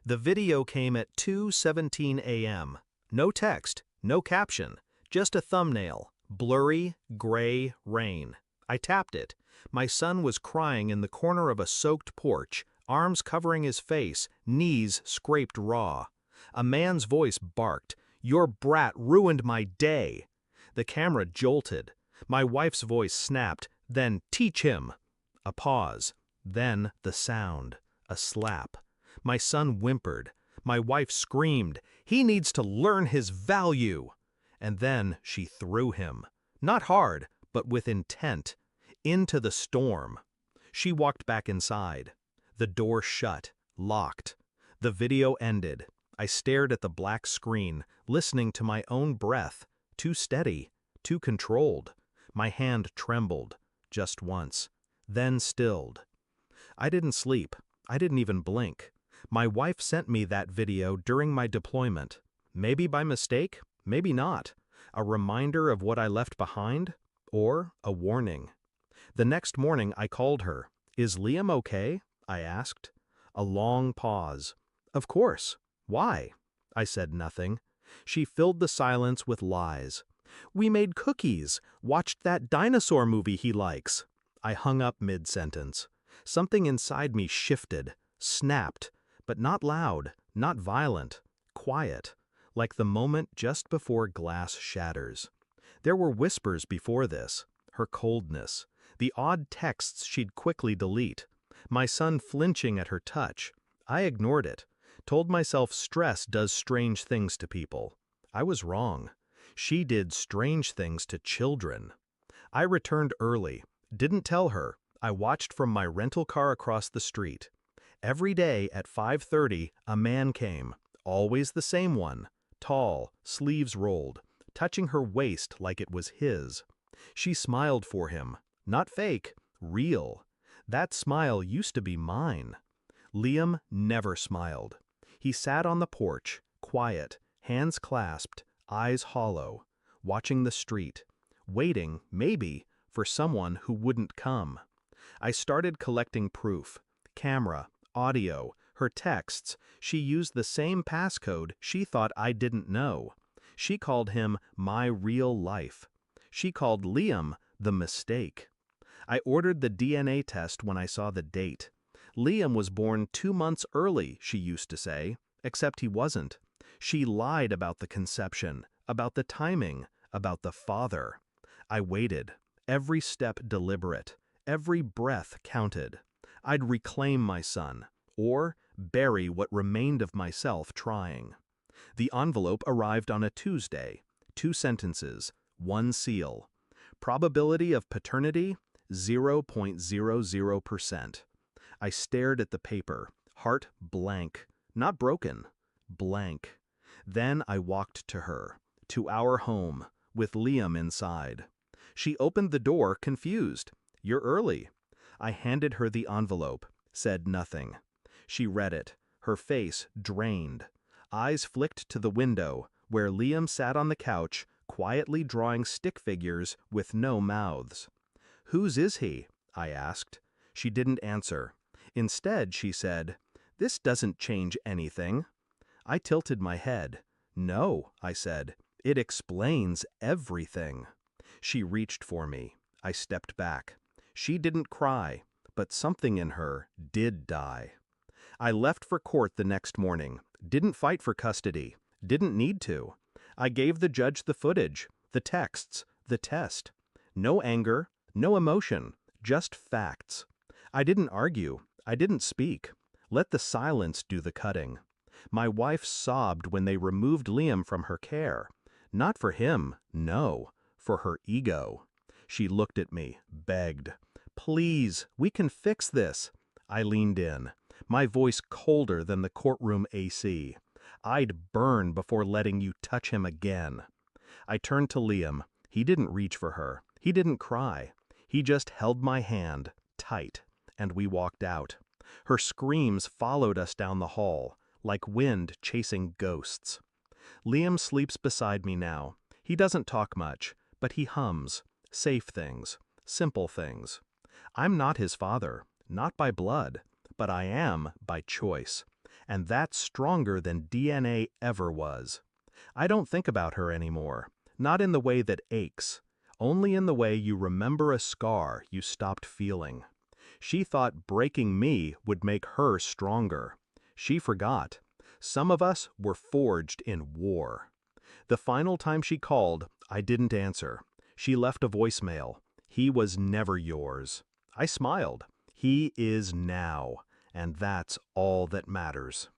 The video came at 2:17 a.m. No text, no caption, just a thumbnail, blurry, gray rain. I tapped it. My son was crying in the corner of a soaked porch, arms covering his face, knees scraped raw. A man's voice barked, "Your brat ruined my day." The camera jolted. My wife's voice snapped, then "Teach him." A pause. Then the sound. A slap. My son whimpered. My wife screamed, "He needs to learn his value." And then she threw him. Not hard, but with intent. Into the storm. She walked back inside. The door shut, locked. The video ended. I stared at the black screen, listening to my own breath. Too steady, too controlled. My hand trembled, just once, then stilled. I didn't sleep. I didn't even blink. My wife sent me that video during my deployment. Maybe by mistake, maybe not. A reminder of what I left behind, or a warning. The next morning I called her. "Is Liam okay?" I asked. A long pause. "Of course. Why?" I said nothing. She filled the silence with lies. "We made cookies, watched that dinosaur movie he likes." I hung up mid-sentence. Something inside me shifted, snapped, but not loud, not violent, quiet, like the moment just before glass shatters. There were whispers before this, her coldness, the odd texts she'd quickly delete, my son flinching at her touch. I ignored it, told myself stress does strange things to people. I was wrong. She did strange things to children. I returned early, didn't tell her. I watched from my rental car across the street. Every day at 5:30, a man came, always the same one, tall, sleeves rolled, touching her waist like it was his. She smiled for him, not fake, real. That smile used to be mine. Liam never smiled. He sat on the porch, quiet, hands clasped, eyes hollow, watching the street, waiting, maybe, for someone who wouldn't come. I started collecting proof, camera, audio, her texts. She used the same passcode she thought I didn't know. She called him my real life. She called Liam the mistake. I ordered the DNA test when I saw the date. Liam was born 2 months early, she used to say, except he wasn't. She lied about the conception, about the timing, about the father. I waited, every step deliberate, every breath counted. I'd reclaim my son, or bury what remained of myself trying. The envelope arrived on a Tuesday. 2 sentences, 1 seal. Probability of paternity, 0.00%. I stared at the paper, heart blank, not broken, blank. Then I walked to her, to our home, with Liam inside. She opened the door, confused. "You're early." I handed her the envelope, said nothing. She read it, her face drained. Eyes flicked to the window, where Liam sat on the couch, quietly drawing stick figures with no mouths. "Whose is he?" I asked. She didn't answer. Instead, she said, "This doesn't change anything." I tilted my head. "No," I said, "it explains everything." She reached for me. I stepped back. She didn't cry, but something in her did die. I left for court the next morning, didn't fight for custody, didn't need to. I gave the judge the footage, the texts, the test. No anger, no emotion, just facts. I didn't argue, I didn't speak. Let the silence do the cutting. My wife sobbed when they removed Liam from her care. Not for him, no, for her ego. She looked at me, begged. "Please, we can fix this." I leaned in, my voice colder than the courtroom AC. "I'd burn before letting you touch him again." I turned to Liam. He didn't reach for her. He didn't cry. He just held my hand, tight, and we walked out. Her screams followed us down the hall, like wind chasing ghosts. Liam sleeps beside me now. He doesn't talk much, but he hums. Safe things, simple things. I'm not his father, not by blood, but I am by choice. And that's stronger than DNA ever was. I don't think about her anymore, not in the way that aches, only in the way you remember a scar you stopped feeling. She thought breaking me would make her stronger. She forgot. Some of us were forged in war. The final time she called, I didn't answer. She left a voicemail. He was never yours. I smiled. He is now, and that's all that matters.